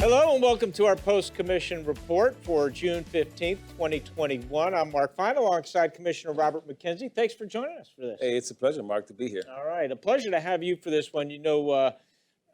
Hello and welcome to our post-commission report for June 15th, 2021. I'm Mark Fine alongside Commissioner Robert McKinzie. Thanks for joining us for this. Hey, it's a pleasure, Mark, to be here. All right, a pleasure to have you for this one. You know,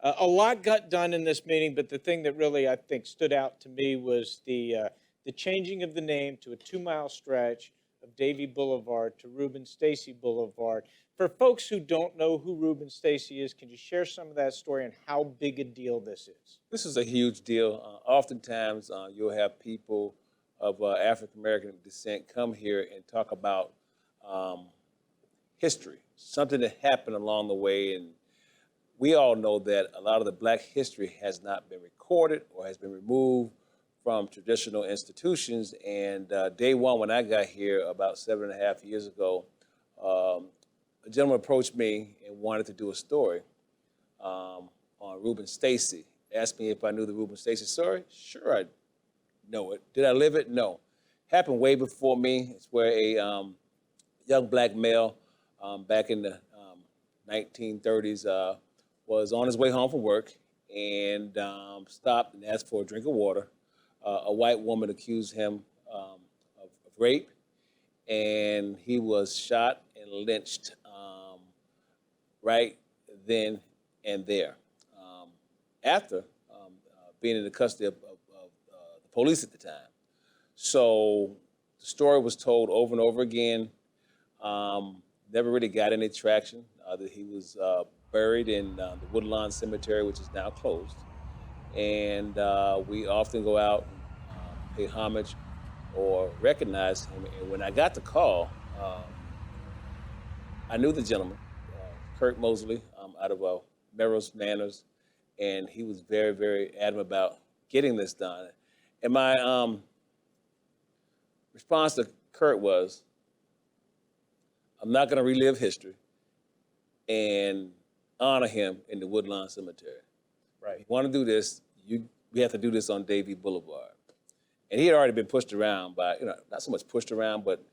a lot got done in this meeting, but the thing that really, I think, stood out to me was the changing of the name to a 2-mile stretch of Davie Blvd to Rubin Stacy Blvd. For folks who don't know who Rubin Stacy is, can you share some of that story and how big a deal this is? This is a huge deal. Oftentimes, you'll have people of African-American descent come here and talk about history, something that happened along the way. And we all know that a lot of the Black history has not been recorded or has been removed from traditional institutions. And day one, when I got here about 7.5 years ago, a gentleman approached me and wanted to do a story on Rubin Stacy. Asked me if I knew the Rubin Stacy story. Sure, I know it. Did I live it? No. Happened way before me. It's where a young Black male back in the 1930s was on his way home from work and stopped and asked for a drink of water. A white woman accused him of rape, and he was shot and lynched right then and there. After being in the custody of the police at the time. So the story was told over and over again. Never really got any traction. That he was buried in the Woodlawn Cemetery, which is now closed. And we often go out and pay homage or recognize him. And when I got the call, I knew the gentleman, Kurt Mosley, out of Melrose Manors, and he was very, very adamant about getting this done. And my response to Kurt was, I'm not going to relive history and honor him in the Woodlawn Cemetery. Right. If you want to do this, we have to do this on Davie Blvd. And he had already been pushed around by, not so much pushed around, but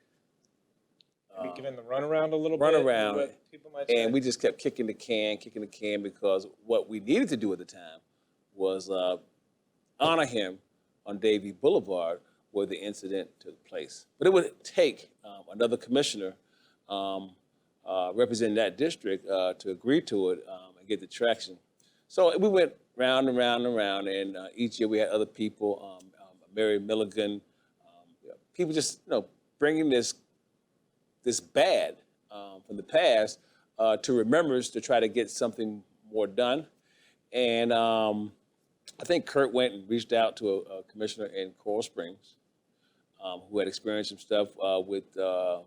Maybe given the runaround a little run bit? around, What people might say? and we just kept kicking the can, because what we needed to do at the time was honor him on Davie Blvd where the incident took place. But it would take another commissioner representing that district to agree to it and get the traction. So we went round and round and round, and each year we had other people, Mary Milligan, people just bringing this bad from the past to remembrance to try to get something more done. And I think Kurt went and reached out to a commissioner in Coral Springs who had experienced some stuff with the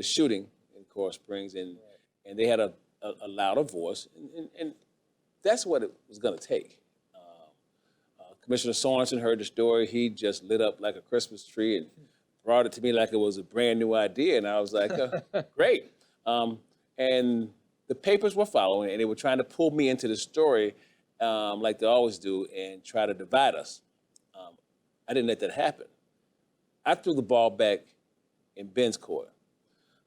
shooting in Coral Springs, and they had a louder voice, and that's what it was going to take. Commissioner Sorensen heard the story. He just lit up like a Christmas tree and brought it to me like it was a brand new idea, and I was like, great. And the papers were following, and they were trying to pull me into the story like they always do and try to divide us. I didn't let that happen. I threw the ball back in Ben's court,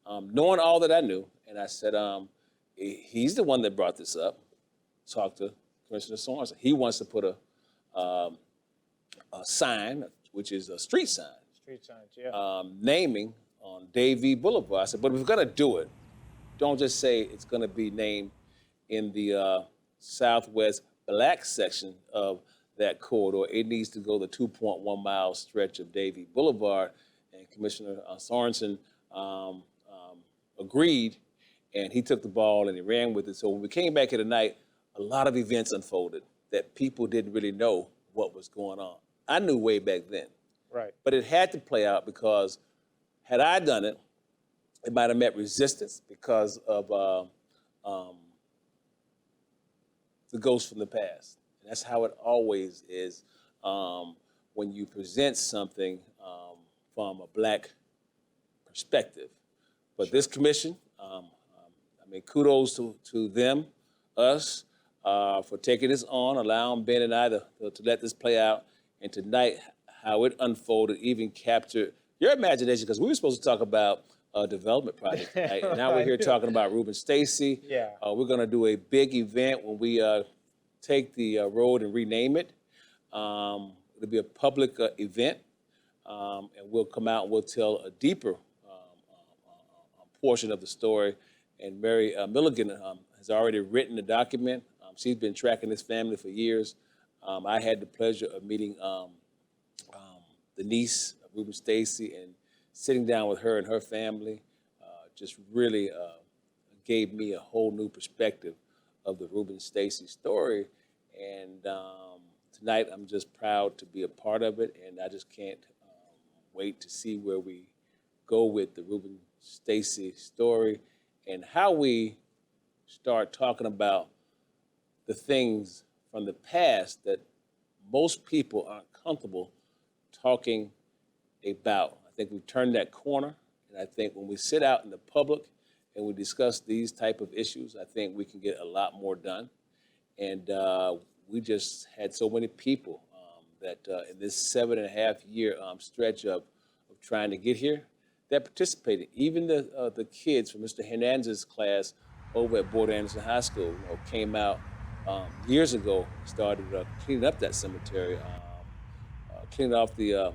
knowing all that I knew, and I said, he's the one that brought this up. Talked to Commissioner Sorensen. He wants to put a sign, which is a street sign, Street signs, yeah. naming on Davie Blvd. I said, but if we're going to do it, don't just say it's going to be named in the southwest Black section of that corridor. It needs to go the 2.1-mile stretch of Davie Blvd. And Commissioner Sorensen agreed, and he took the ball and he ran with it. So when we came back here tonight, a lot of events unfolded that people didn't really know what was going on. I knew way back then. Right. But it had to play out because had I done it, it might have met resistance because of the ghosts from the past. And that's how it always is when you present something from a Black perspective. But this commission, kudos to them, us, for taking this on, allowing Ben and I to let this play out. And tonight, how it unfolded, even captured your imagination, because we were supposed to talk about a development project tonight. And now we're here talking about Rubin Stacy. Yeah. We're going to do a big event when we take the road and rename it. It'll be a public event, and we'll come out and we'll tell a deeper portion of the story. And Mary Milligan has already written the document. She's been tracking this family for years. I had the pleasure of meeting the niece of Rubin Stacy and sitting down with her and her family. Just really gave me a whole new perspective of the Rubin Stacy story. And tonight I'm just proud to be a part of it, and I just can't wait to see where we go with the Rubin Stacy story and how we start talking about the things from the past that most people aren't comfortable talking about. I think we've turned that corner, and I think when we sit out in the public and we discuss these type of issues, I think we can get a lot more done. And we just had so many people that in this 7.5-year stretch of trying to get here that participated. Even the kids from Mr. Hernandez's class over at Border Anderson High School came out years ago, started cleaning up that cemetery, cleaning off the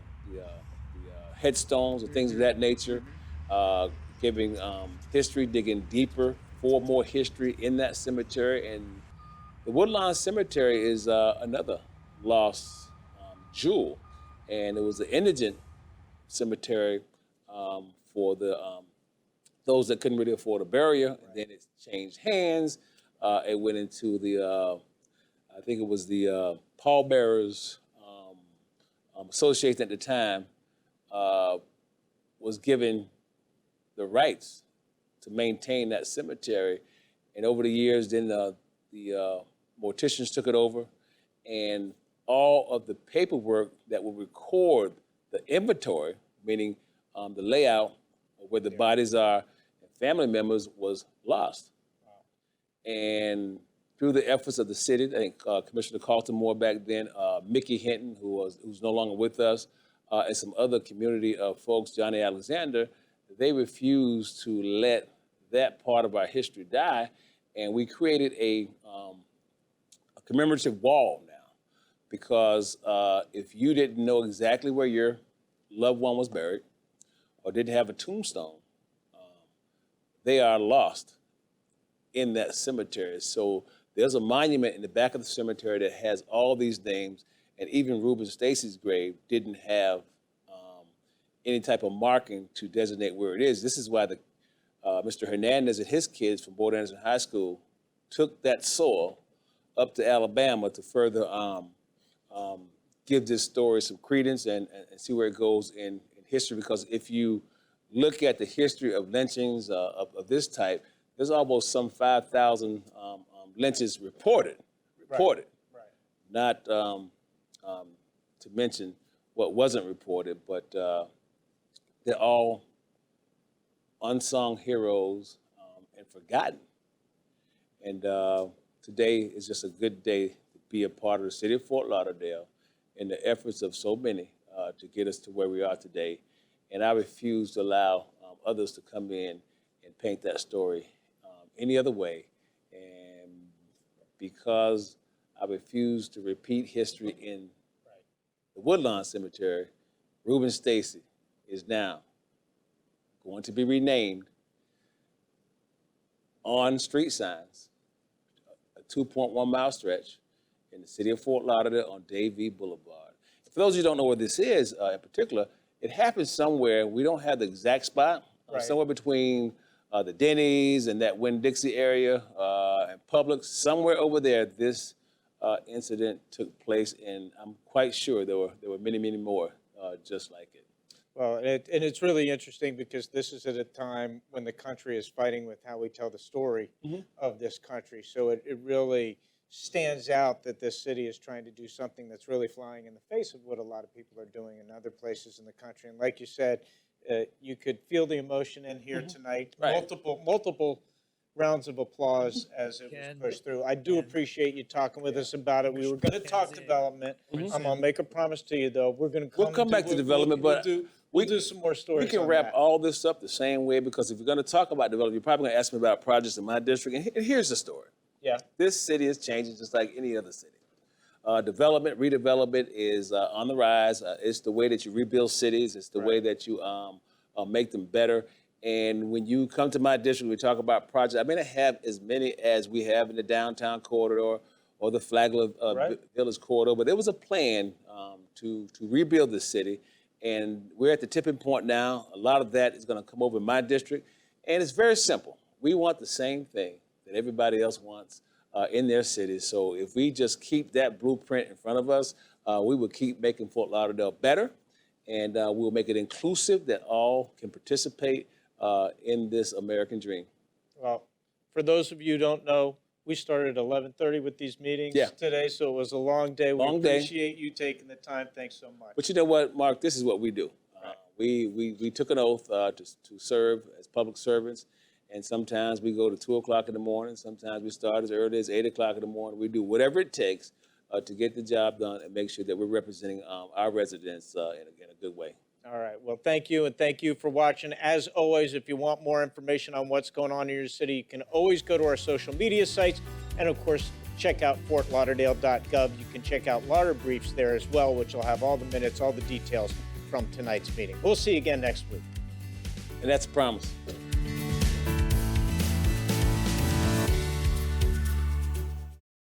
headstones and things of that nature, giving history, digging deeper for more history in that cemetery. And the Woodlawn Cemetery is another lost jewel, and it was an indigent cemetery for those that couldn't really afford a burial. And then it changed hands. It went into the, I think it was the pallbearers association at the time, was given the rights to maintain that cemetery. And over the years, then the morticians took it over, and all of the paperwork that will record the inventory, meaning the layout of where the bodies are and family members, was lost. And through the efforts of the city, I think Commissioner Carlton Moore back then, Mickey Hinton, who's no longer with us, and some other community folks, Johnny Alexander, they refused to let that part of our history die, and we created a commemorative wall now, because if you didn't know exactly where your loved one was buried or didn't have a tombstone, they are lost in that cemetery. So there's a monument in the back of the cemetery that has all these names, and even Rubin Stacy's grave didn't have any type of marking to designate where it is. This is why Mr. Hernandez and his kids from Border Anderson High School took that soil up to Alabama to further give this story some credence and see where it goes in history. Because if you look at the history of lynchings of this type, there's almost some 5,000 lynches reported. Right. Not to mention what wasn't reported, but they're all unsung heroes and forgotten. And today is just a good day to be a part of the city of Fort Lauderdale and the efforts of so many to get us to where we are today. And I refuse to allow others to come in and paint that story any other way. And because I refuse to repeat history in the Woodlawn Cemetery, Rubin Stacy is now going to be renamed on street signs, a 2.1-mile stretch in the city of Fort Lauderdale on Davie Blvd. For those of you who don't know where this is in particular, it happens somewhere, we don't have the exact spot, somewhere between the Denny's and that Winn-Dixie area and Publix, somewhere over there, this incident took place, and I'm quite sure there were many, many more just like it. Well, and it's really interesting because this is at a time when the country is fighting with how we tell the story of this country. So it really stands out that this city is trying to do something that's really flying in the face of what a lot of people are doing in other places in the country. And like you said, you could feel the emotion in here tonight. Multiple rounds of applause as it was pushed through. I do appreciate you talking with us about it. We were going to talk development. I'm going to make a promise to you, though. We're going to come back to development, but we'll do some more stories. We can wrap all this up the same way, because if you're going to talk about development, you're probably going to ask me about projects in my district. And here's the story. Yeah. This city is changing just like any other city. Development, redevelopment is on the rise. It's the way that you rebuild cities. It's the way that you make them better. And when you come to my district, we talk about projects. I may not have as many as we have in the downtown corridor or the Flagler Village corridor, but there was a plan to rebuild the city. And we're at the tipping point now. A lot of that is going to come over in my district. And it's very simple. We want the same thing that everybody else wants in their cities. So if we just keep that blueprint in front of us, we will keep making Fort Lauderdale better, and we'll make it inclusive that all can participate in this American dream. Well, for those of you who don't know, we started at 11:30 with these meetings today, so it was a long day. We appreciate you taking the time. Thanks so much. But you know what, Mark? This is what we do. We took an oath to serve as public servants. And sometimes we go to 2 o'clock in the morning. Sometimes we start as early as 8 o'clock in the morning. We do whatever it takes to get the job done and make sure that we're representing our residents in a good way. All right. Well, thank you, and thank you for watching. As always, if you want more information on what's going on in your city, you can always go to our social media sites. And, of course, check out fortlauderdale.gov. You can check out Lauder Briefs there as well, which will have all the minutes, all the details from tonight's meeting. We'll see you again next week. And that's a promise.